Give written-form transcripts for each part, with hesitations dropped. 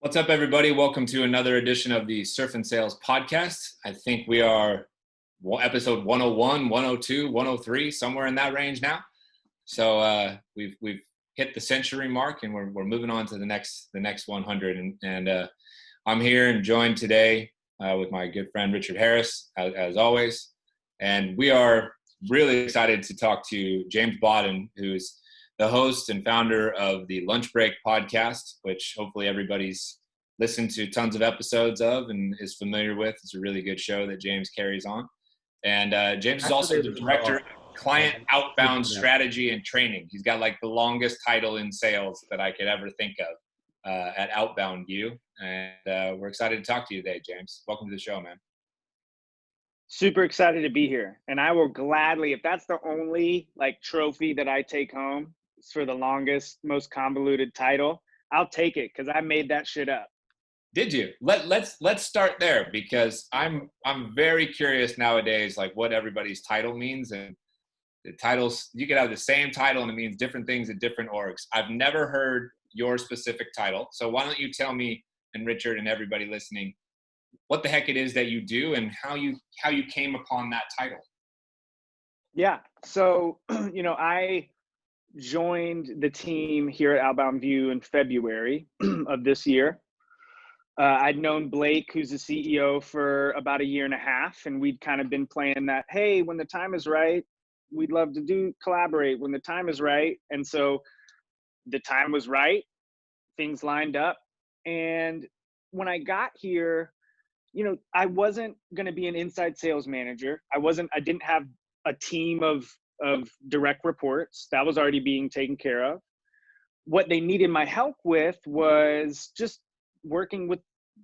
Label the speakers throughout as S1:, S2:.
S1: What's up, everybody? Welcome to another edition of the Surf and Sales podcast. I think we are episode 101, 102, 103, somewhere in that range now. So we've hit the century mark, and we're moving on to the next 100. And I'm here and joined today with my good friend Richard Harris, as always. And we are really excited to talk to James Bawden, who's the host and founder of the Lunch Break podcast, which hopefully everybody's listened to tons of episodes of and is familiar with. It's a really good show that James carries on. And James is also the director of client outbound strategy and training. He's got like the longest title in sales that I could ever think of at Outbound View. And we're excited to talk to you today, James. Welcome to the show, man.
S2: Super excited to be here. And I will gladly, if that's the only like trophy that I take home for the longest, most convoluted title, I'll take it because I made that shit up.
S1: Did you? Let's start there, because I'm very curious nowadays, like what everybody's title means. And the titles, you could have the same title and it means different things at different orgs. I've never heard your specific title. So why don't you tell me, and Richard and everybody listening, what the heck it is that you do and how you came upon that title?
S2: Yeah. So, I joined the team here at Outbound View in February of this year. I'd known Blake, who's the CEO, for about a year and a half, and we'd kind of been playing that, hey, when the time is right, we'd love to collaborate when the time is right. And so the time was right, things lined up. And when I got here, I wasn't going to be an inside sales manager. I didn't have a team of direct reports. That was already being taken care of. What they needed my help with was just working with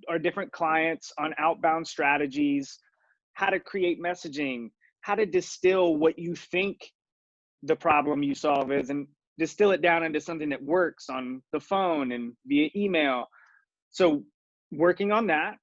S2: our different clients on outbound strategies, how to create messaging, how to distill what you think the problem you solve is and distill it down into something that works on the phone and via email. So working on that.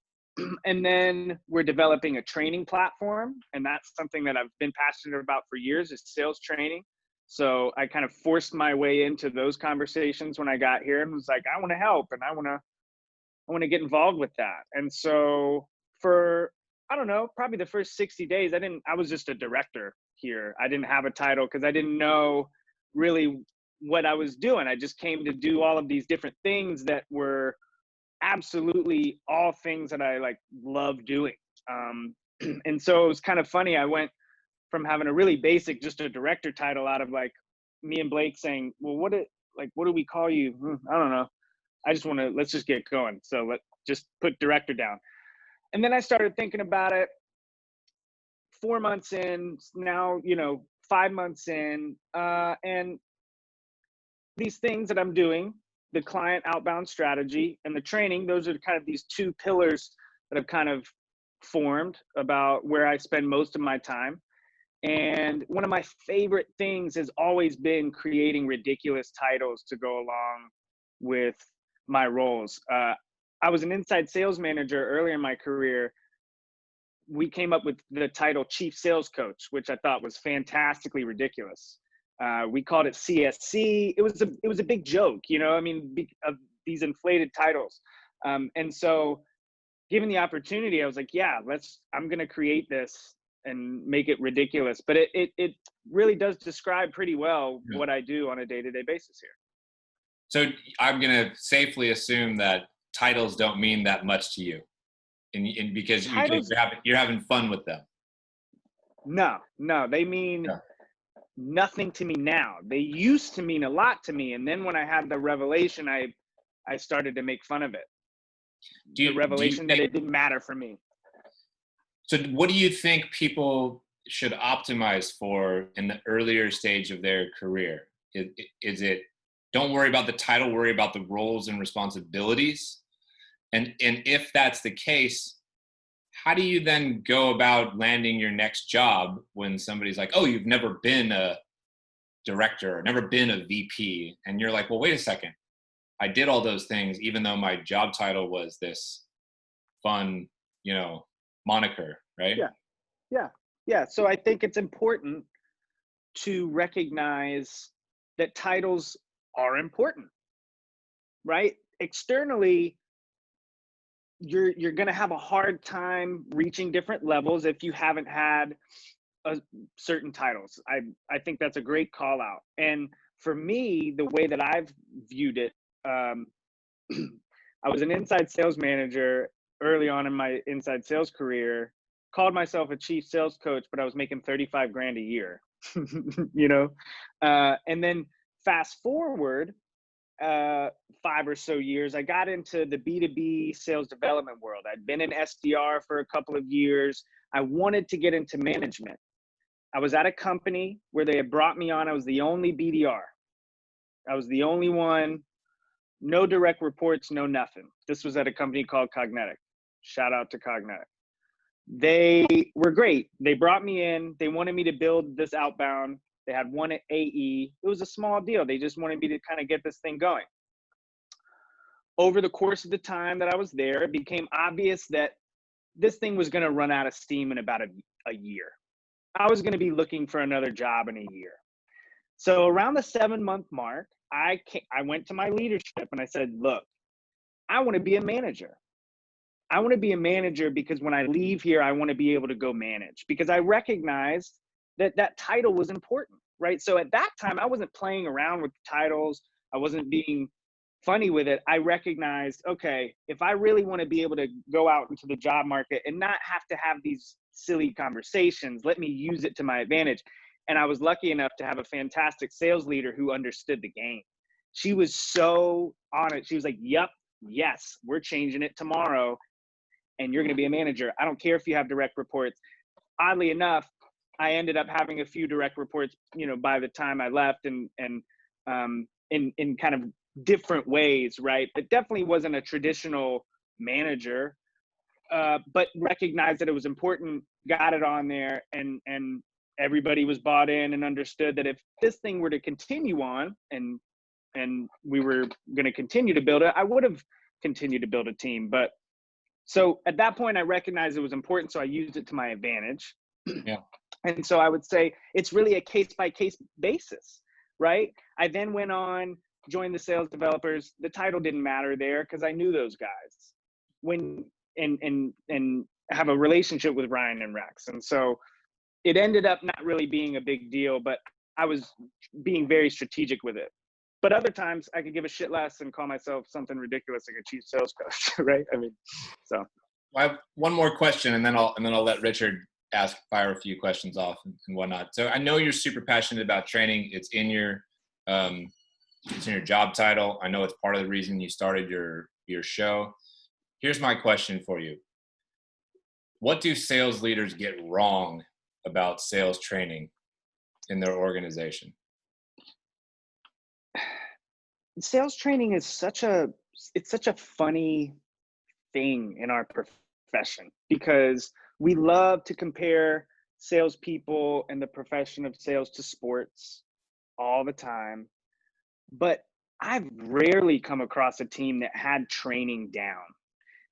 S2: And then we're developing a training platform. And that's something that I've been passionate about for years, is sales training. So I kind of forced my way into those conversations when I got here and was like, I want to help and I want to get involved with that. And so for, I don't know, probably the first 60 days, I was just a director here. I didn't have a title because I didn't know really what I was doing. I just came to do all of these different things that were absolutely all things that I love doing. And so it was kind of funny. I went from having a really basic, just a director title, out of like me and Blake saying, well, what do we call you? I don't know. Let's just get going. So let's just put director down. And then I started thinking about it. 4 months in, now, 5 months in, and these things that I'm doing, the client outbound strategy and the training, those are kind of these two pillars that have kind of formed about where I spend most of my time. And one of my favorite things has always been creating ridiculous titles to go along with my roles. I was an inside sales manager earlier in my career. We came up with the title Chief Sales Coach, which I thought was fantastically ridiculous. We called it CSC. It was a big joke, of these inflated titles. And so given the opportunity, I was like, yeah, I'm going to create this and make it ridiculous. But it really does describe pretty well what I do on a day-to-day basis here.
S1: So I'm going to safely assume that titles don't mean that much to you, and because you're having fun with them.
S2: No, they mean nothing to me now. They used to mean a lot to me. And then when I had the revelation, I started to make fun of it. The revelation that it didn't matter for me.
S1: So what do you think people should optimize for in the earlier stage of their career? Is it, don't worry about the title, worry about the roles and responsibilities? And if that's the case, how do you then go about landing your next job when somebody's like, oh, you've never been a director, or never been a VP? And you're like, well, wait a second. I did all those things, even though my job title was this fun, moniker, right?
S2: Yeah. So I think it's important to recognize that titles are important, right? Externally, you're going to have a hard time reaching different levels if you haven't had certain titles. I think that's a great call out. And for me, the way that I've viewed it, I was an inside sales manager early on in my inside sales career, called myself a chief sales coach, but I was making 35 grand a year, you know? And then fast forward 5 or so years, I got into the B2B sales development world. I'd been an SDR for a couple of years. I wanted to get into management. I was at a company where they had brought me on. I was the only BDR. I was the only one, no direct reports, no nothing. This was at a company called Cognetic. Shout out to Cognetic. They were great. They brought me in. They wanted me to build this outbound. They had one at AE. It was a small deal. They just wanted me to kind of get this thing going. Over the course of the time that I was there, it became obvious that this thing was going to run out of steam in about a year. I was going to be looking for another job in a year. So around the 7-month mark, I went to my leadership and I said, look, I want to be a manager. I want to be a manager because when I leave here, I want to be able to go manage, because I recognized that that title was important, right? So at that time, I wasn't playing around with titles. I wasn't being funny with it. I recognized, okay, if I really want to be able to go out into the job market and not have to have these silly conversations, let me use it to my advantage. And I was lucky enough to have a fantastic sales leader who understood the game. She was so on it. She was like, yep, yes, we're changing it tomorrow. And you're going to be a manager. I don't care if you have direct reports. Oddly enough, I ended up having a few direct reports, by the time I left, and in kind of different ways, right? But definitely wasn't a traditional manager, but recognized that it was important, got it on there, and everybody was bought in and understood that if this thing were to continue on and we were going to continue to build it, I would have continued to build a team. But so at that point, I recognized it was important, so I used it to my advantage.
S1: Yeah.
S2: And so I would say it's really a case-by-case basis, right? I then went on, joined the sales developers. The title didn't matter there because I knew those guys and have a relationship with Ryan and Rex. And so it ended up not really being a big deal, but I was being very strategic with it. But other times I could give a shit less and call myself something ridiculous like a chief sales coach, right? I mean, so.
S1: I have one more question, and then I'll let Richard fire a few questions off and whatnot. So I know you're super passionate about training. It's in your job title. I know it's part of the reason you started your show. Here's my question for you. What do sales leaders get wrong about sales training in their organization?
S2: Sales training is such a funny thing in our profession, because we love to compare salespeople and the profession of sales to sports all the time. But I've rarely come across a team that had training down.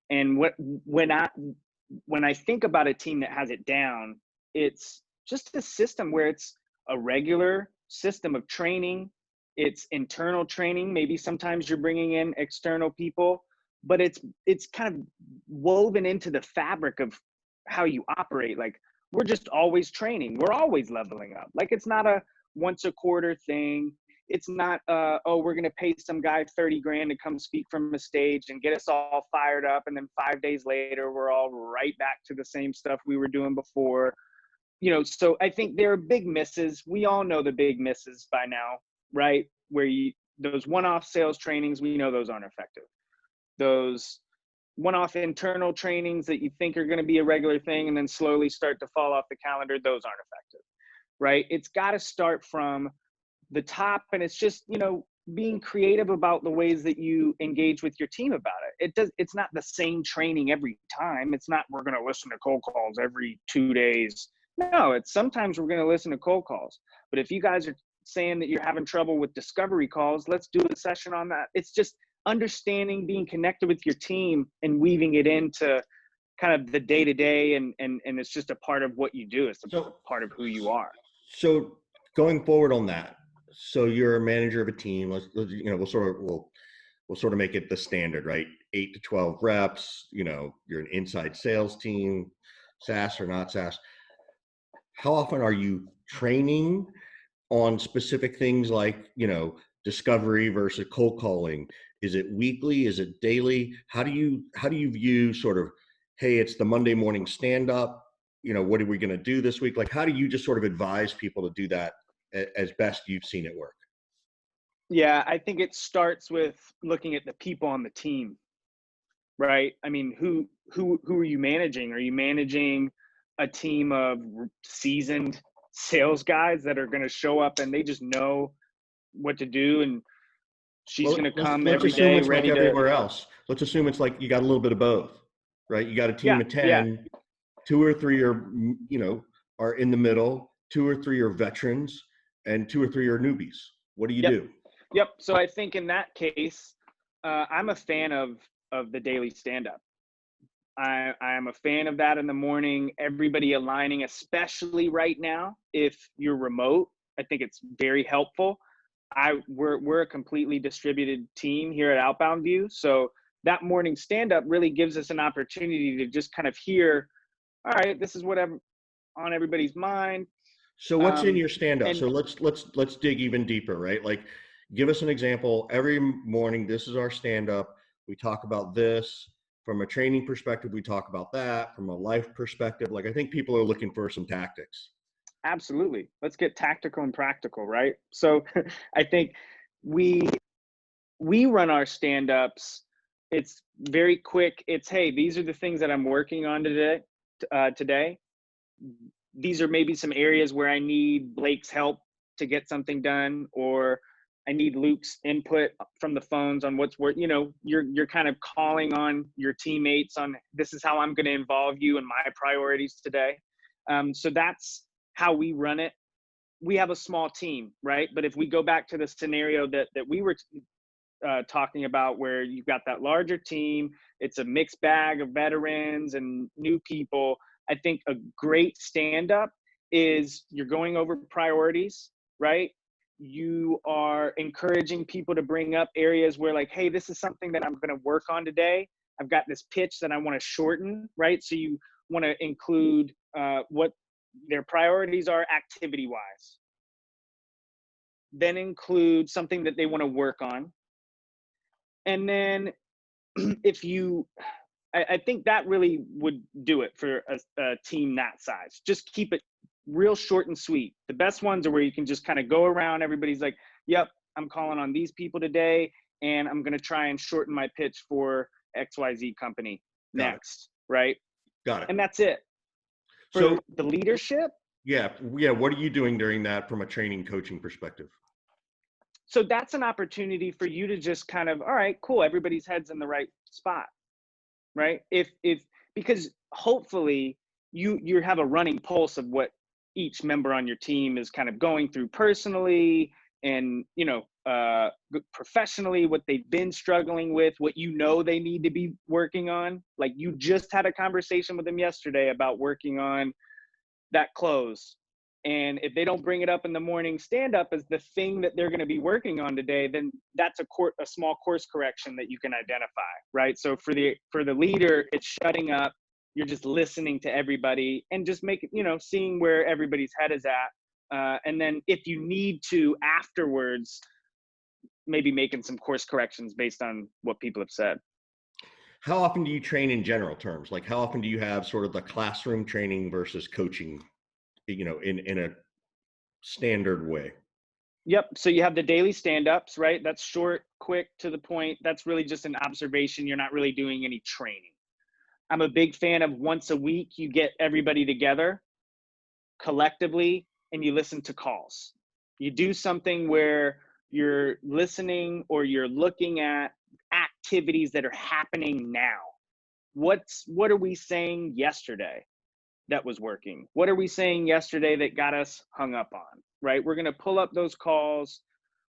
S2: And when I think about a team that has it down, it's just a system where it's a regular system of training. It's internal training. Maybe sometimes you're bringing in external people, but it's kind of woven into the fabric of how you operate. Like, we're just always training. We're always leveling up. Like, it's not a once a quarter thing. It's not, we're going to pay some guy 30 grand to come speak from a stage and get us all fired up. And then 5 days later, we're all right back to the same stuff we were doing before. So I think there are big misses. We all know the big misses by now, right? Where those one-off sales trainings, we know those aren't effective. Those one-off internal trainings that you think are going to be a regular thing and then slowly start to fall off the calendar, those aren't effective, right? It's got to start from the top, and it's just, being creative about the ways that you engage with your team about it. It's not the same training every time. It's not, we're going to listen to cold calls every 2 days. No, it's sometimes we're going to listen to cold calls. But if you guys are saying that you're having trouble with discovery calls, let's do a session on that. It's just understanding, being connected with your team and weaving it into kind of the day-to-day, and it's just a part of what you do. It's a part of who you are.
S3: So going forward on that, so you're a manager of a team. We'll we'll sort of make it the standard, right? 8 to 12 reps, you're an inside sales team, SaaS or not SaaS. How often are you training on specific things like, discovery versus cold calling? Is it weekly? Is it daily? How do you view sort of, hey, it's the Monday morning stand up, what are we going to do this week? Like, how do you just sort of advise people to do that as best you've seen it work?
S2: Yeah, I think it starts with looking at the people on the team, right? I mean, who are you managing? Are you managing a team of seasoned sales guys that are going to show up and they just know what to do, and she's
S3: Well,
S2: going to come
S3: let's
S2: every
S3: assume
S2: day
S3: it's like
S2: ready to?
S3: everywhere else. Let's assume it's like you got a little bit of both, right? You got a team
S2: Yeah,
S3: of
S2: yeah,
S3: 10, 2 or 3 are in the middle, 2 or 3 are veterans, and 2 or 3 are newbies. What do you
S2: yep,
S3: do?
S2: yep. So I think in that case, I'm a fan of the daily stand up. I am a fan of that in the morning, everybody aligning, especially right now. If you're remote, I think it's very helpful. We're a completely distributed team here at Outbound View. So that morning stand up really gives us an opportunity to just kind of hear, all right, this is whatever on everybody's mind.
S3: So what's in your stand-up?
S2: And
S3: So let's dig even deeper, right? Like, give us an example. Every morning, this is our stand-up. We talk about this. From a training perspective, we talk about that. From a life perspective, like, I think people are looking for some tactics.
S2: absolutely, let's get tactical and practical, right? So I think we run our stand-ups. It's very quick. It's, hey, these are the things that I'm working on today. These are maybe some areas where I need Blake's help to get something done, or I need Luke's input from the phones on what's work. You're kind of calling on your teammates on, this is how I'm going to involve you in my priorities today. So that's how we run it. We have a small team, right? But if we go back to the scenario that we were talking about, where you've got that larger team, it's a mixed bag of veterans and new people. I think a great stand-up is you're going over priorities, right? You are encouraging people to bring up areas where, like, hey, this is something that I'm going to work on today. I've got this pitch that I want to shorten, right? So you want to include what their priorities are activity-wise. Then include something that they want to work on. And then I think that really would do it for a team that size. Just keep it real short and sweet. The best ones are where you can just kind of go around. Everybody's like, yep, I'm calling on these people today, and I'm going to try and shorten my pitch for XYZ company next, right?
S3: Got it.
S2: And that's it. For the leadership.
S3: Yeah. What are you doing during that from a training coaching perspective?
S2: So that's an opportunity for you to just kind of, all right, cool, everybody's head's in the right spot, right? Because hopefully you have a running pulse of what each member on your team is kind of going through personally, and professionally, what they've been struggling with, what they need to be working on. Like, you just had a conversation with them yesterday about working on that close, and if they don't bring it up in the morning stand up as the thing that they're going to be working on today, then that's a small course correction that you can identify, right? So for the leader, it's shutting up. You're just listening to everybody and just seeing where everybody's head is at. And then if you need to afterwards, maybe making some course corrections based on what people have said.
S3: How often do you train in general terms? Like, how often do you have sort of the classroom training versus coaching, in a standard way?
S2: Yep. So you have the daily stand-ups, right? That's short, quick, to the point. That's really just an observation. You're not really doing any training. I'm a big fan of once a week, you get everybody together collectively and you listen to calls. You do something where you're listening or you're looking at activities that are happening now. What are we saying yesterday that was working? What are we saying yesterday that got us hung up on, right? We're going to pull up those calls.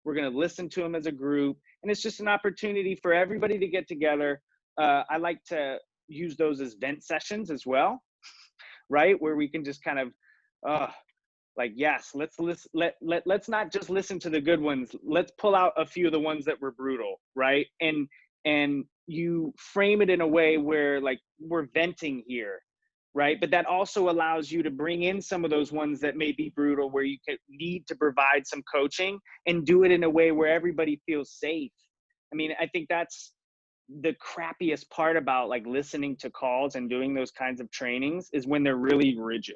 S2: We're going to listen to them as a group. And it's just an opportunity for everybody to get together. I like to use those as vent sessions as well, right? Where we can just kind of Like, yes, let's not just listen to the good ones. Let's pull out a few of the ones that were brutal, right? And you frame it in a way where like we're venting here, right? But that also allows you to bring in some of those ones that may be brutal, where you need to provide some coaching and do it in a way where everybody feels safe. I mean, I think that's the crappiest part about like listening to calls and doing those kinds of trainings, is when they're really rigid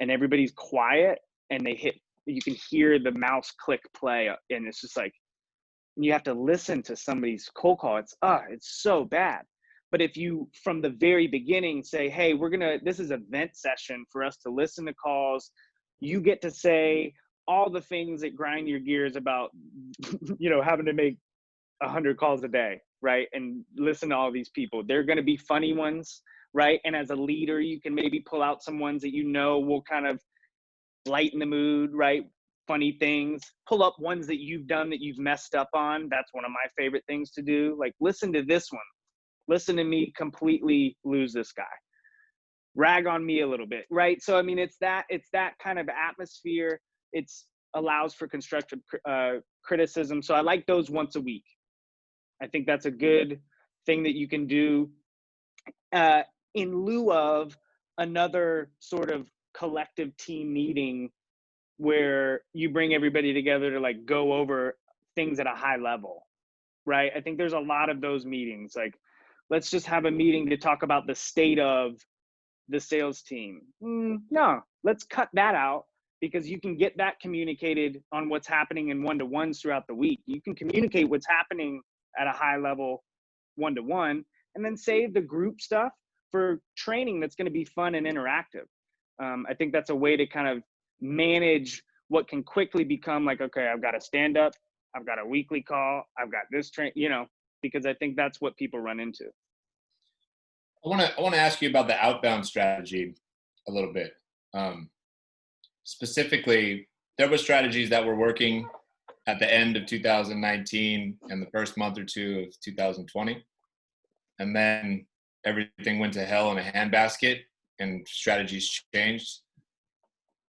S2: and everybody's quiet and you can hear the mouse click play, and it's just like, you have to listen to somebody's cold call. It's so bad. But if you, from the very beginning, say, hey, this is a vent session for us to listen to calls. You get to say all the things that grind your gears about, having to make 100 calls a day, right? And listen to all these people. They're going to be funny ones, right? And as a leader, you can maybe pull out some ones that will kind of lighten the mood, right? Funny things. Pull up ones that you've done that you've messed up on. That's one of my favorite things to do. Like, listen to this one. Listen to me completely lose this guy. Rag on me a little bit, right? So, I mean, it's that kind of atmosphere. It's allows for constructive criticism. So I like those once a week. I think that's a good thing that you can do in lieu of another sort of collective team meeting where you bring everybody together to like go over things at a high level, right? I think there's a lot of those meetings. Like, let's just have a meeting to talk about the state of the sales team. No, let's cut that out, because you can get that communicated on what's happening in one-to-ones throughout the week. You can communicate what's happening at a high level one-to-one, and then save the group stuff for training that's going to be fun and interactive. I think that's a way to kind of manage what can quickly become like, okay, I've got a stand up, I've got a weekly call, I've got this because I think that's what people run into.
S1: I want to ask you about the outbound strategy a little bit. Specifically, there were strategies that were working at the end of 2019 and the first month or two of 2020. And then everything went to hell in a handbasket and strategies changed.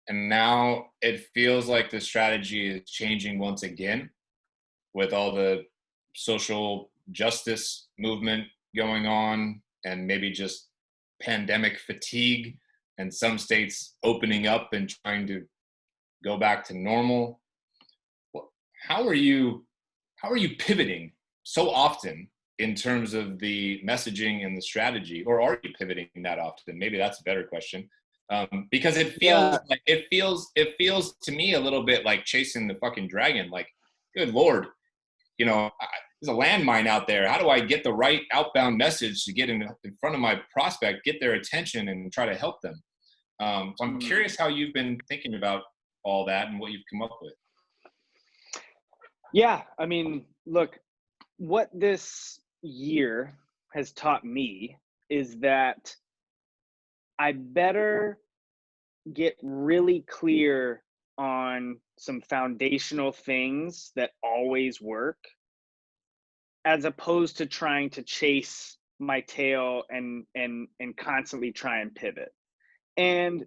S1: And now it feels like the strategy is changing once again with all the social justice movement going on, and maybe just pandemic fatigue and some states opening up and trying to go back to normal. How are you pivoting so often in terms of the messaging and the strategy, or are you pivoting that often? Maybe that's a better question. Because it feels to me a little bit like chasing the fucking dragon. Like, good Lord, there's a landmine out there. How do I get the right outbound message to get in front of my prospect, get their attention, and try to help them? So I'm curious how you've been thinking about all that and what you've come up with.
S2: Yeah, I mean, look, what this year has taught me is that I better get really clear on some foundational things that always work, as opposed to trying to chase my tail and constantly try and pivot. And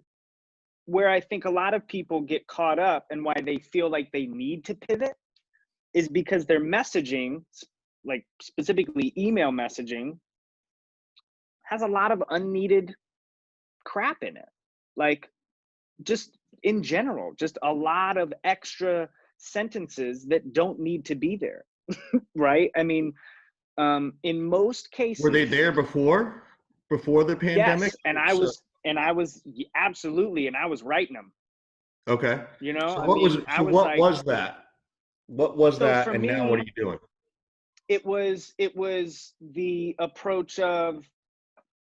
S2: where I think a lot of people get caught up and why they feel like they need to pivot is because their messaging, like specifically email messaging, has a lot of unneeded crap in it. Like, just in general, just a lot of extra sentences that don't need to be there. Right? I mean, in most cases,
S3: were they there before the pandemic?
S2: Yes, and I was absolutely, and I was writing them.
S3: Okay.
S2: So
S3: what was that? What was that? And
S2: me,
S3: now what are you doing?
S2: It was the approach of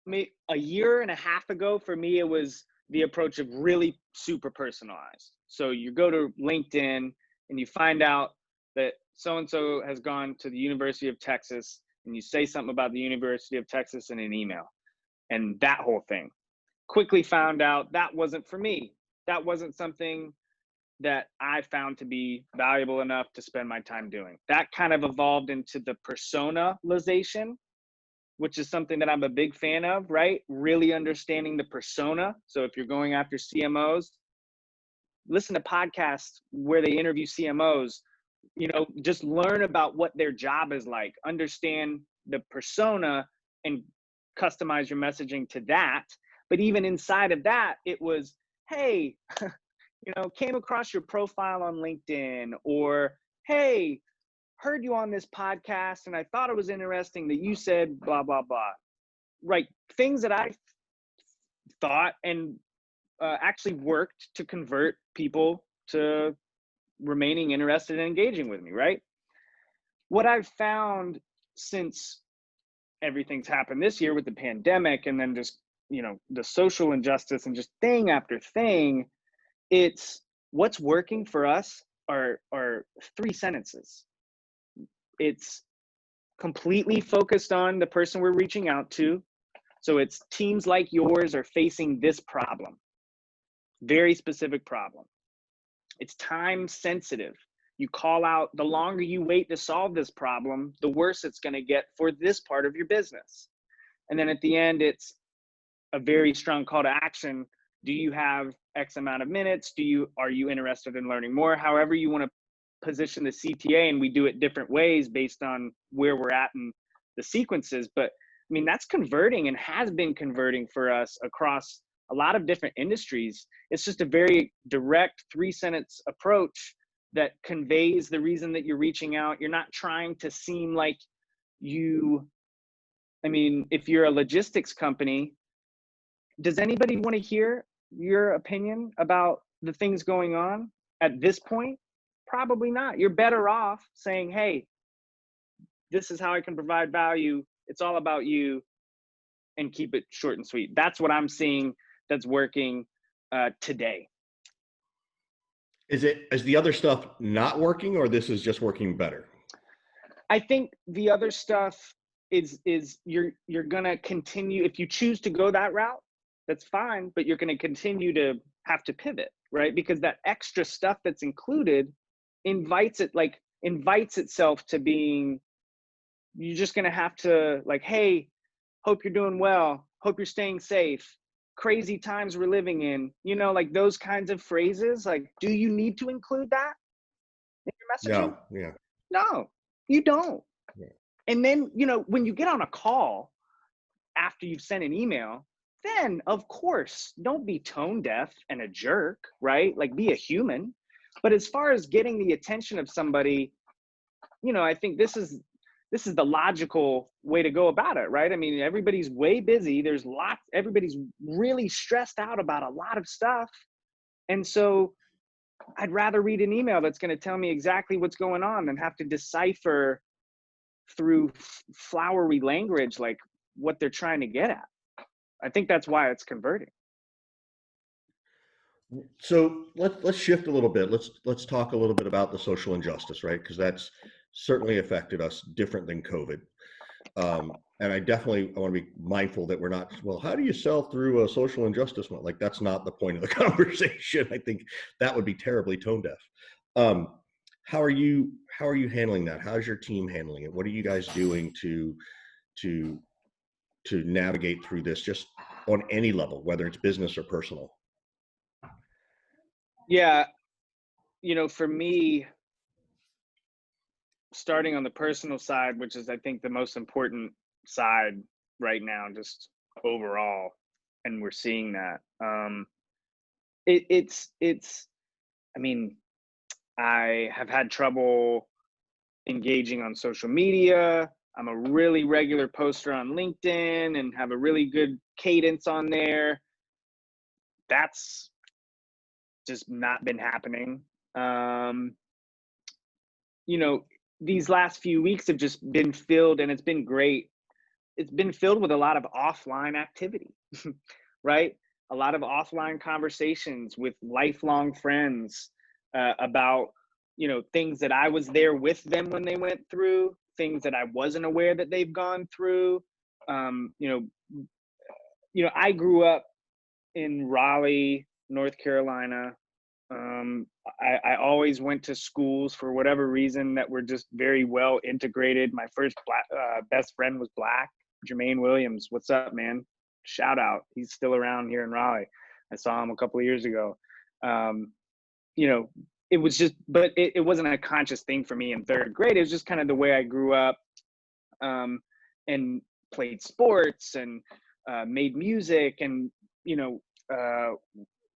S2: me a year and a half ago. For me, it was the approach of really super personalized. So you go to LinkedIn and you find out that so-and-so has gone to the University of Texas, and you say something about the University of Texas in an email, and that whole thing. Quickly found out that wasn't for me. That wasn't something that I found to be valuable enough to spend my time doing. That kind of evolved into the personalization, which is something that I'm a big fan of, right? Really understanding the persona. So if you're going after CMOs, listen to podcasts where they interview CMOs, just learn about what their job is like, understand the persona and customize your messaging to that. But even inside of that, it was, hey, came across your profile on LinkedIn, or, hey, heard you on this podcast and I thought it was interesting that you said blah, blah, blah. Right. Things that I thought and actually worked to convert people to remaining interested and engaging with me, right? What I've found since everything's happened this year with the pandemic, and then just, the social injustice and just thing after thing, it's what's working for us are 3 sentences. It's completely focused on the person we're reaching out to. So it's teams like yours are facing this problem, very specific problem. It's time sensitive. You call out, the longer you wait to solve this problem, the worse it's going to get for this part of your business. And then at the end, it's a very strong call to action. Do you have X amount of minutes? Are you interested in learning more? However you want to position the CTA, and we do it different ways based on where we're at in the sequences. But I mean, that's converting and has been converting for us across a lot of different industries. It's just a very direct 3-sentence approach that conveys the reason that you're reaching out. You're not trying to seem like if you're a logistics company, does anybody want to hear your opinion about the things going on at this point? Probably not. You're better off saying, hey, this is how I can provide value. It's all about you, and keep it short and sweet. That's what I'm seeing that's working today.
S3: Is the other stuff not working, or this is just working better?
S2: I think the other stuff is you're gonna continue. If you choose to go that route, that's fine, but you're gonna continue to have to pivot, right? Because that extra stuff that's included invites itself to being, you're just gonna have to, like, hey, hope you're doing well, hope you're staying safe, crazy times we're living in, like those kinds of phrases. Like, do you need to include that in your messaging?
S3: Yeah.
S2: No, you don't.
S3: Yeah.
S2: And then, when you get on a call after you've sent an email, then of course, don't be tone deaf and a jerk, right? Like, be a human. But as far as getting the attention of somebody, I think this is the logical way to go about it, right? I mean, everybody's way busy. Everybody's really stressed out about a lot of stuff. And so I'd rather read an email that's going to tell me exactly what's going on than have to decipher through flowery language, like what they're trying to get at. I think that's why it's converting.
S3: So let's shift a little bit. Let's talk a little bit about the social injustice, right? Because that's certainly affected us different than COVID. And I want to be mindful that we're not, well, how do you sell through a social injustice one? Like, that's not the point of the conversation. I think that would be terribly tone deaf. How are you handling that? How's your team handling it? What are you guys doing to navigate through this, just on any level, whether it's business or personal?
S2: Yeah. For me, starting on the personal side, which is, I think, the most important side right now, just overall, and we're seeing that. I have had trouble engaging on social media. I'm a really regular poster on LinkedIn and have a really good cadence on there. That's just not been happening. These last few weeks have just been filled, and it's been great. It's been filled with a lot of offline activity, right? A lot of offline conversations with lifelong friends about, things that I was there with them when they went through, things that I wasn't aware that they've gone through. I grew up in Raleigh, North Carolina. I always went to schools, for whatever reason, that were just very well integrated. My first best friend was Black, Jermaine Williams. What's up, man? Shout out. He's still around here in Raleigh. I saw him a couple of years ago. you know, it was just, but it wasn't a conscious thing for me in third grade. It was just kind of the way I grew up, and played sports and made music, and, you know,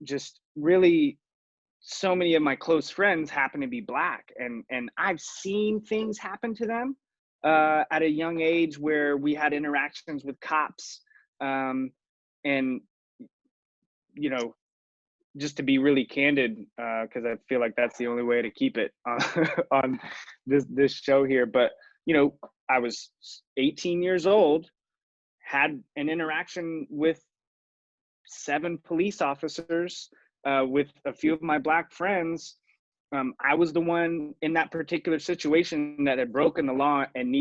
S2: just really, so many of my close friends happen to be Black, and I've seen things happen to them at a young age where we had interactions with cops, and, you know, just to be really candid, because I feel like that's the only way to keep it on this show here. But, you know, I was 18 years old, had an interaction with 7 police officers, with a few of my Black friends. I was the one in that particular situation that had broken the law and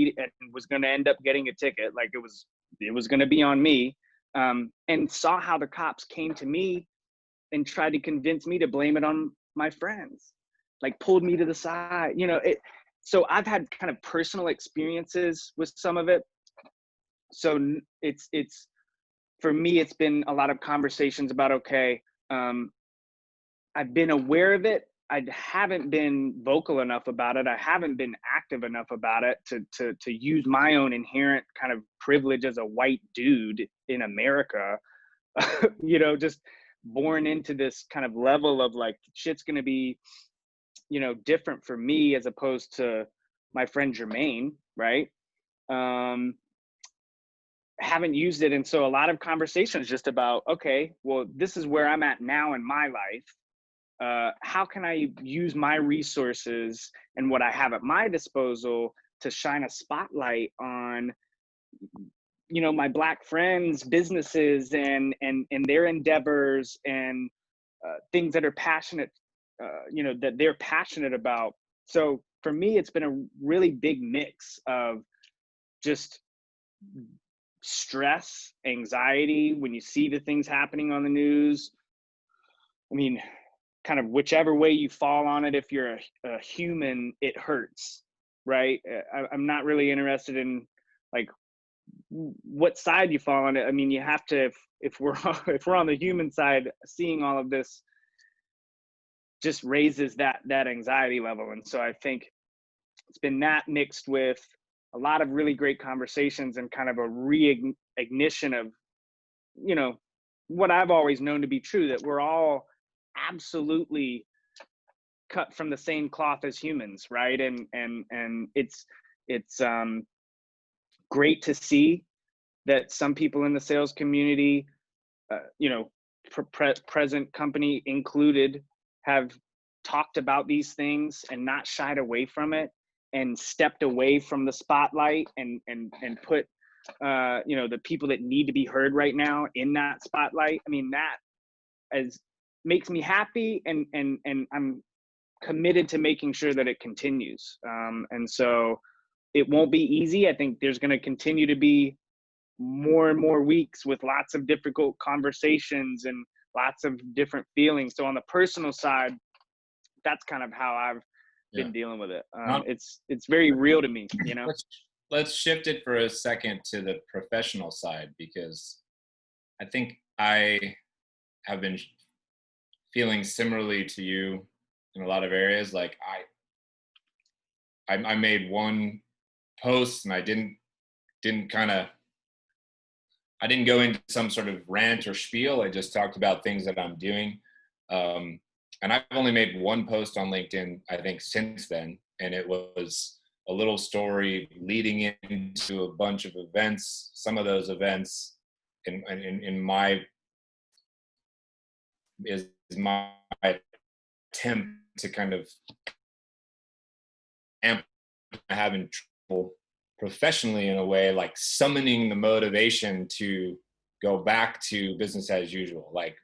S2: was going to end up getting a ticket. Like it was going to be on me, and saw how the cops came to me and tried to convince me to blame it on my friends, like pulled me to the side, you know. So I've had kind of personal experiences with some of it. So it's for me, it's been a lot of conversations about, okay, I've been aware of it. I haven't been vocal enough about it. I haven't been active enough about it to use my own inherent kind of privilege as a white dude in America, you know, just born into this kind of level of like, shit's going to be, you know, different for me as opposed to my friend Jermaine, right? Haven't used it. And so a lot of conversations just about, okay, well, this is where I'm at now in my life. How can I use my resources and what I have at my disposal to shine a spotlight on, you know, my Black friends' businesses and their endeavors and things that are passionate, you know, that they're passionate about. So for me, it's been a really big mix of just stress, anxiety when you see the things happening on the news. I mean, kind of whichever way you fall on it, if you're a human, it hurts, right? I'm not really interested in like what side you fall on it. I mean, you have to, if we're on the human side, seeing all of this just raises that anxiety level. And so I think it's been that mixed with a lot of really great conversations and kind of a reignition of, you know, what I've always known to be true, that we're all absolutely cut from the same cloth as humans, right? And it's great to see that some people in the sales community, you know, present company included, have talked about these things and not shied away from it and stepped away from the spotlight and put, you know, the people that need to be heard right now in that spotlight. I mean, that makes me happy, and I'm committed to making sure that it continues. And so it won't be easy. I think there's going to continue to be more and more weeks with lots of difficult conversations and lots of different feelings. So on the personal side, that's kind of how I've been dealing with it. It's very real to me, you know.
S1: Let's shift it for a second to the professional side, because I think I have been feeling similarly to you in a lot of areas. Like I made one post and I didn't go into some sort of rant or spiel. I just talked about things that I'm doing. And I've only made one post on LinkedIn, I think, since then. And it was a little story leading into a bunch of events. Some of those events in my attempt to kind of having trouble professionally in a way, like summoning the motivation to go back to business as usual. Like,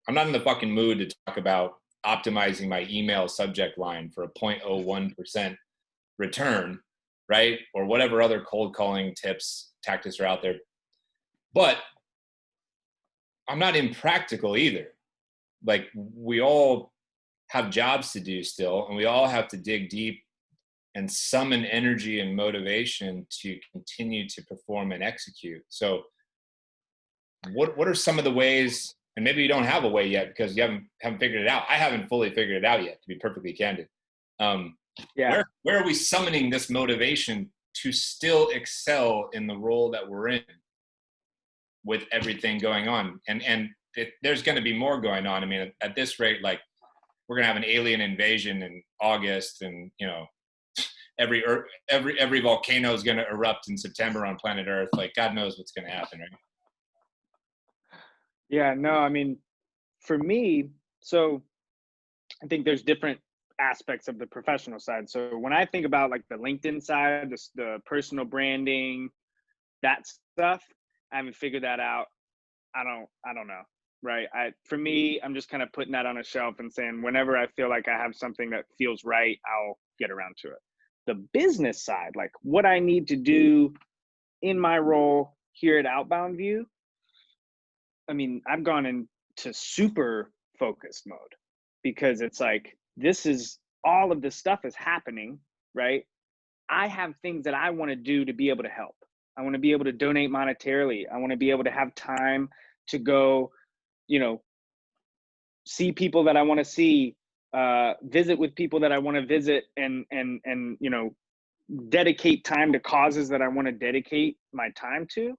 S1: I'm not in the fucking mood to talk about optimizing my email subject line for a 0.01% return, right? Or whatever other cold calling tactics are out there. But I'm not impractical either. Like, we all have jobs to do still, and we all have to dig deep and summon energy and motivation to continue to perform and execute. So what are some of the ways And maybe you don't have a way yet because you haven't figured it out. I haven't fully figured it out yet, to be perfectly candid. Where are we summoning this motivation to still excel in the role that we're in with everything going on? And there's going to be more going on. I mean, at this rate, like, we're going to have an alien invasion in August, and, you know, every volcano is going to erupt in September on planet Earth. Like, God knows what's going to happen, right?
S2: Yeah, no, I mean, for me, so I think there's different aspects of the professional side. So when I think about like the LinkedIn side, the personal branding, that stuff, I haven't figured that out. I don't know. Right. For me, I'm just kind of putting that on a shelf and saying, whenever I feel like I have something that feels right, I'll get around to it. The business side, like what I need to do in my role here at Outbound View, I mean, I've gone into super focused mode, because it's like, this is all of this stuff is happening, right? I have things that I want to do to be able to help. I want to be able to donate monetarily. I want to be able to have time to go, you know, see people that I want to see, visit with people that I want to visit, and you know, dedicate time to causes that I want to dedicate my time to.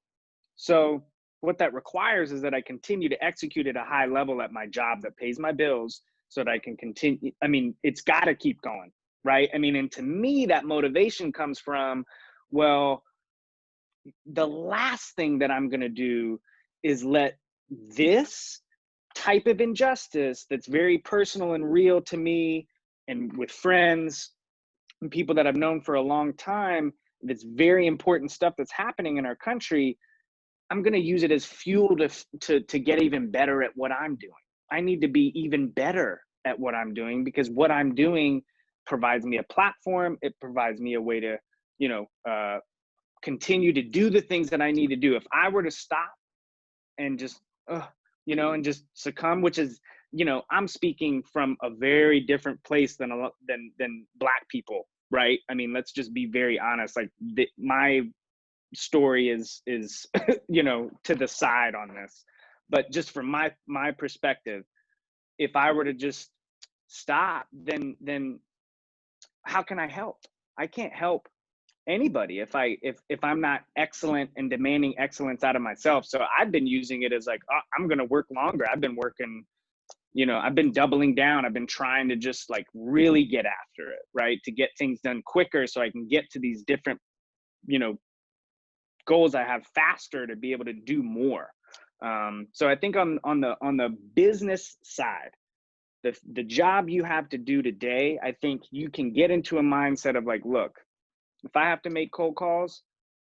S2: So what that requires is that I continue to execute at a high level at my job that pays my bills, so that I can continue. I mean, it's got to keep going, right? I mean, and to me, that motivation comes from, well, the last thing that I'm going to do is let this type of injustice that's very personal and real to me, and with friends and people that I've known for a long time, that's very important stuff that's happening in our country, I'm going to use it as fuel to get even better at what I'm doing. I need to be even better at what I'm doing, because what I'm doing provides me a platform. It provides me a way to, you know, continue to do the things that I need to do. If I were to stop and just, you know, and just succumb, which is, you know, I'm speaking from a very different place than Black people, right? I mean, let's just be very honest. Like, my story is you know, to the side on this, but just from my perspective, if I were to just stop, then how can I help? I can't help anybody if I'm not excellent and demanding excellence out of myself. So I've been using it as like, I'm going to work longer. I've been working, you know, I've been doubling down. I've been trying to just like really get after it, right? To get things done quicker, so I can get to these different, you know, goals I have faster, to be able to do more. So I think on the business side, the job you have to do today, I think you can get into a mindset of like, look, if I have to make cold calls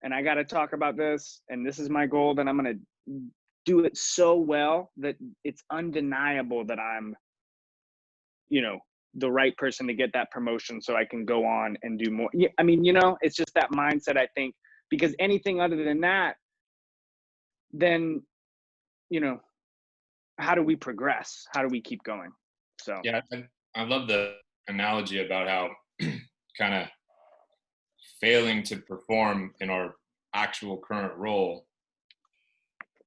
S2: and I got to talk about this, and this is my goal, then I'm going to do it so well that it's undeniable that I'm, you know, the right person to get that promotion, so I can go on and do more. Yeah, I mean, you know, it's just that mindset, I think, because anything other than that, then, you know, how do we progress? How do we keep going? So
S1: yeah, I love the analogy about how kind of failing to perform in our actual current role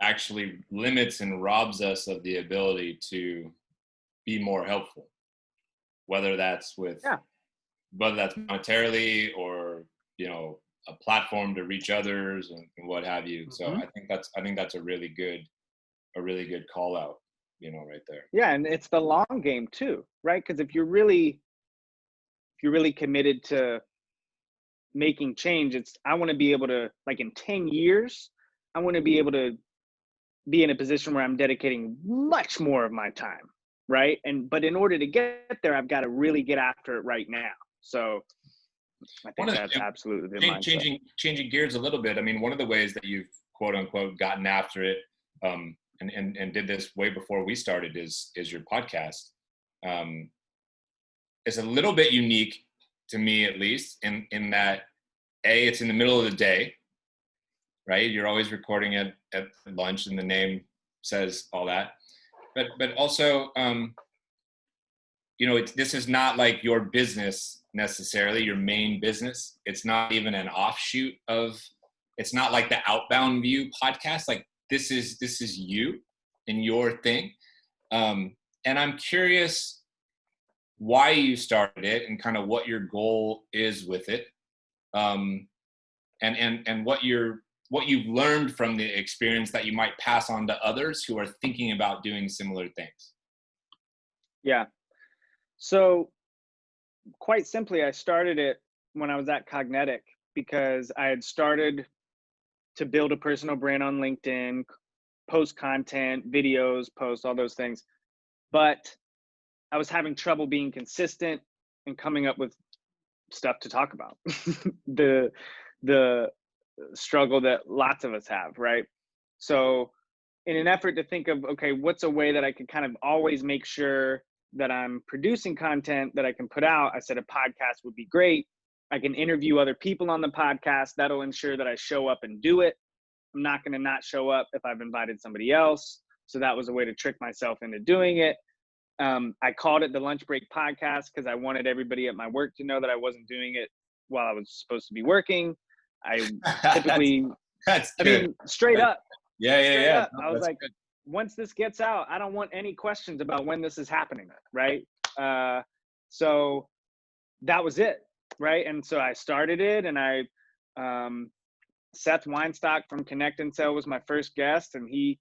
S1: actually limits and robs us of the ability to be more helpful, whether that's monetarily, or, you know, a platform to reach others and what have you. So I think that's a really good call out, you know, right there.
S2: yeah, and it's the long game too, right? Because if you're really committed to making change, I want to be able to, like, in 10 years, I want to be able to be in a position where I'm dedicating much more of my time, right? But in order to get there, I've got to really get after it right now. So I think that's absolutely the mindset.
S1: Changing gears a little bit. I mean, one of the ways that you've, quote unquote, gotten after it, and did this way before we started, is your podcast. It's a little bit unique to me, at least, in that, it's in the middle of the day, right? You're always recording at lunch, and the name says all that. But also, you know, this is not like your business necessarily, your main business. It's not even an offshoot of. It's not like the Outbound View podcast. Like, this is you. in your thing. And I'm curious why you started it and kind of what your goal is with it. And what you've learned from the experience that you might pass on to others who are thinking about doing similar things.
S2: Yeah. So quite simply, I started it when I was at Cognetic because I had started to build a personal brand on LinkedIn, post content, videos, post all those things. But I was having trouble being consistent and coming up with stuff to talk about. the struggle that lots of us have, right? So in an effort to think of, okay, what's a way that I could kind of always make sure that I'm producing content that I can put out, I said a podcast would be great. I can interview other people on the podcast. That'll ensure that I show up and do it. I'm not going to not show up if I've invited somebody else. So that was a way to trick myself into doing it. I called it the Lunch Break Podcast because I wanted everybody at my work to know that I wasn't doing it while I was supposed to be working. I typically,
S1: that's
S2: I
S1: good.
S2: mean, straight up.
S1: Yeah.
S2: I was like, good. Once this gets out, I don't want any questions about when this is happening, right? So that was it, right? And so I started it, and I, Seth Weinstock from Connect and Sell was my first guest, and he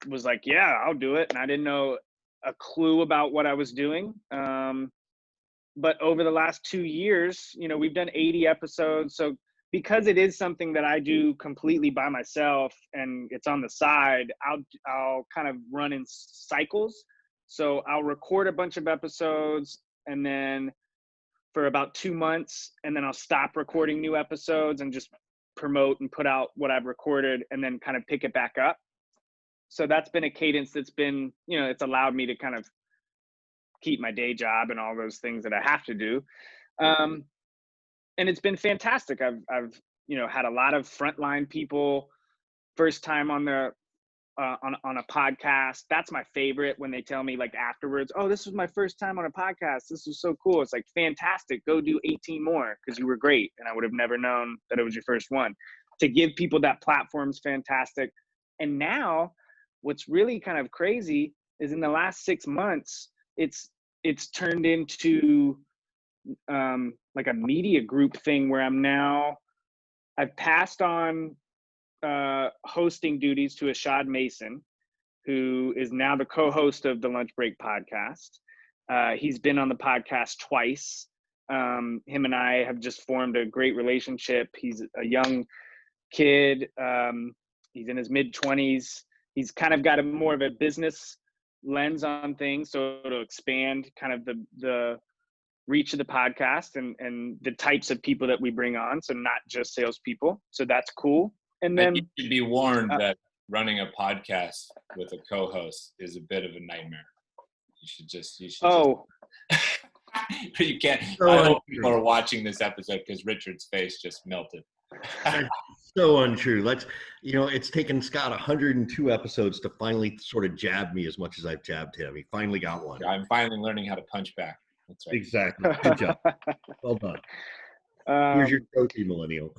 S2: was like, yeah, I'll do it. And I didn't know a clue about what I was doing. But over the last 2 years, you know, we've done 80 episodes. So because it is something that I do completely by myself and it's on the side, I'll kind of run in cycles. So I'll record a bunch of episodes and then for about 2 months, and then I'll stop recording new episodes and just promote and put out what I've recorded and then kind of pick it back up. So that's been a cadence that's been, you know, it's allowed me to kind of keep my day job and all those things that I have to do. And it's been fantastic. I've you know, had a lot of frontline people first time on the on a podcast. That's my favorite, when they tell me like afterwards, oh, this was my first time on a podcast. This was so cool. It's like, fantastic. Go do 18 more because you were great. And I would have never known that it was your first one. To give people that platform is fantastic. And now what's really kind of crazy is in the last 6 months, it's turned into like a media group thing where I've passed on hosting duties to Ashad Mason, who is now the co-host of the Lunch Break Podcast. He's been on the podcast twice. Him and I have just formed a great relationship. He's a young kid. He's in his mid-20s. He's kind of got more of a business lens on things, so to expand kind of the reach of the podcast and the types of people that we bring on. So not just salespeople. So that's cool. And then
S1: you should be warned that running a podcast with a co-host is a bit of a nightmare. You should just you can't.
S3: So
S1: I hope people are watching this episode because Richard's face just melted.
S3: So untrue. You know, it's taken Scott 102 episodes to finally sort of jab me as much as I've jabbed him. He finally got one.
S1: I'm finally learning how to punch back. That's right.
S3: Exactly. Good job. Well done. Here's your trophy, millennial.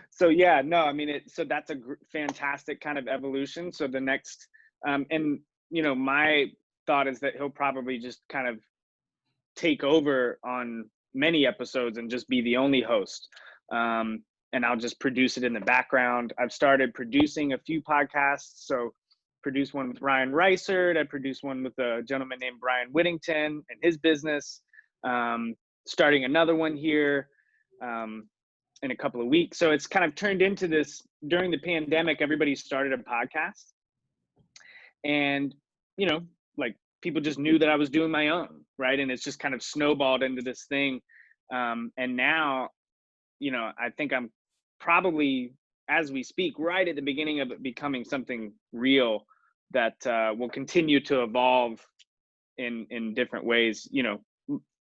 S2: So yeah, no, I mean, so that's a fantastic kind of evolution. So the next, and you know, my thought is that he'll probably just kind of take over on many episodes and just be the only host. And I'll just produce it in the background. I've started producing a few podcasts. So produced one with Ryan Reisert. I produced one with a gentleman named Brian Whittington and his business. Starting another one here in a couple of weeks. So it's kind of turned into this. During the pandemic, everybody started a podcast. And, you know, like people just knew that I was doing my own, right? And it's just kind of snowballed into this thing. And now, you know, I think I'm probably, as we speak, right at the beginning of it becoming something real that will continue to evolve in different ways, you know,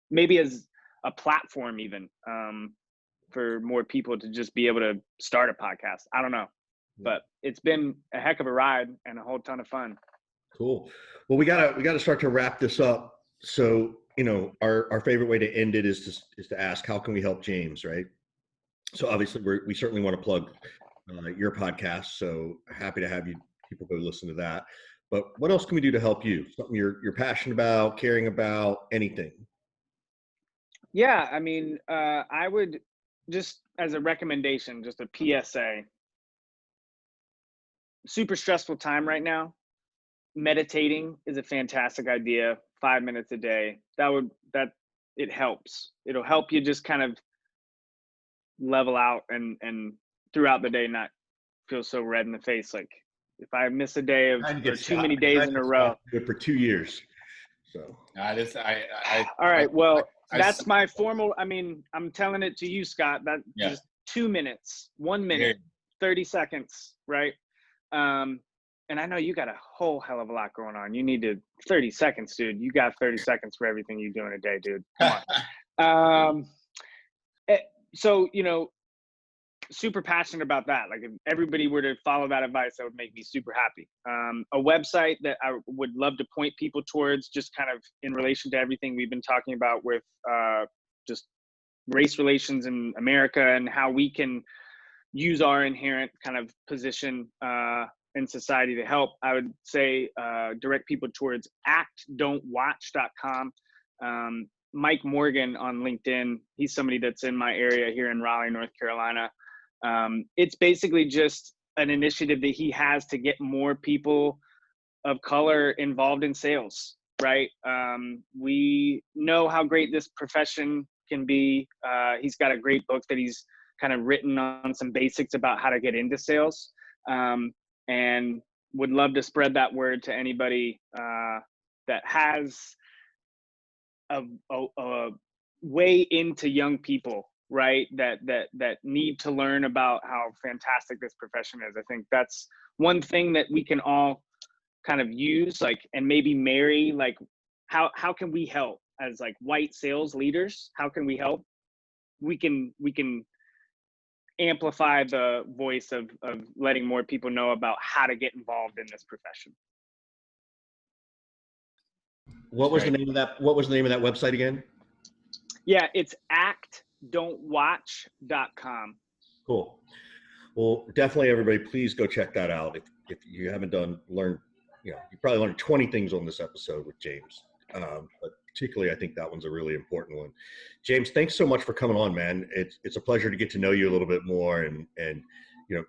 S2: maybe as a platform even for more people to just be able to start a podcast. I don't know, but it's been a heck of a ride and a whole ton of fun.
S3: Cool. Well, we gotta start to wrap this up. So, you know, our favorite way to end it is to ask, how can we help James, right? So obviously we certainly want to plug your podcast. So happy to have you people go listen to that. But what else can we do to help you? Something you're passionate about, caring about, anything?
S2: Yeah, I mean, I would just as a recommendation, just a PSA. Super stressful time right now. Meditating is a fantastic idea. 5 minutes a day. It helps. It'll help you just kind of level out and throughout the day not feel so red in the face. Like if I miss a day of or too many days in a row.
S3: Good for 2 years. So
S2: all right. Well, that's my formal. I mean, I'm telling it to you, Scott. That just 2 minutes, 1 minute, 30 seconds, right? And I know you got a whole hell of a lot going on. You need 30 seconds, dude. You got 30 seconds for everything you do in a day, dude. Come on. So, you know, super passionate about that. Like if everybody were to follow that advice, that would make me super happy. A website that I would love to point people towards, just kind of in relation to everything we've been talking about with just race relations in America and how we can use our inherent kind of position in society to help. I would say direct people towards actdon'twatch.com. Mike Morgan on LinkedIn, he's somebody that's in my area here in Raleigh, North Carolina. It's basically just an initiative that he has to get more people of color involved in sales, right? We know how great this profession can be. He's got a great book that he's kind of written on some basics about how to get into sales, and would love to spread that word to anybody that has a way into young people, right? That need to learn about how fantastic this profession is. I think that's one thing that we can all kind of use, like, and maybe marry, like, how can we help as like white sales leaders? How can we help? We can amplify the voice of letting more people know about how to get involved in this profession.
S3: What was the name of that website again?
S2: Yeah, it's actdon'twatch.com.
S3: Cool. Well, definitely everybody, please go check that out. If you haven't learned, you probably learned 20 things on this episode with James. But particularly, I think that one's a really important one. James, thanks so much for coming on, man. It's a pleasure to get to know you a little bit more and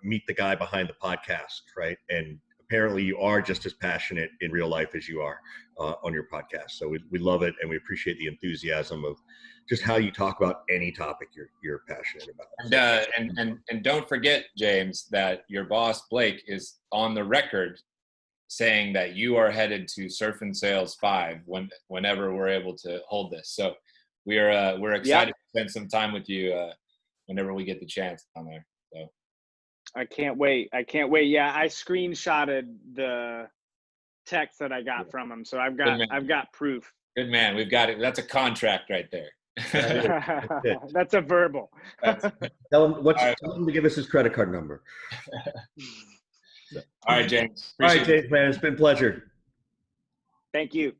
S3: meet the guy behind the podcast, right? And apparently you are just as passionate in real life as you are on your podcast. So we love it, and we appreciate the enthusiasm of just how you talk about any topic you're passionate about.
S1: And don't forget, James, that your boss Blake is on the record saying that you are headed to Surf and Sales 5 whenever we're able to hold this. So we're excited to spend some time with you whenever we get the chance on there. So
S2: I can't wait. Yeah, I screenshotted the text that I got from him, so I've got proof.
S1: Good man. We've got it. That's a contract right there.
S2: That's a verbal.
S3: Tell him to give us his credit card number.
S1: All right, James.
S3: All right, James, man. It's been a pleasure.
S2: Thank you.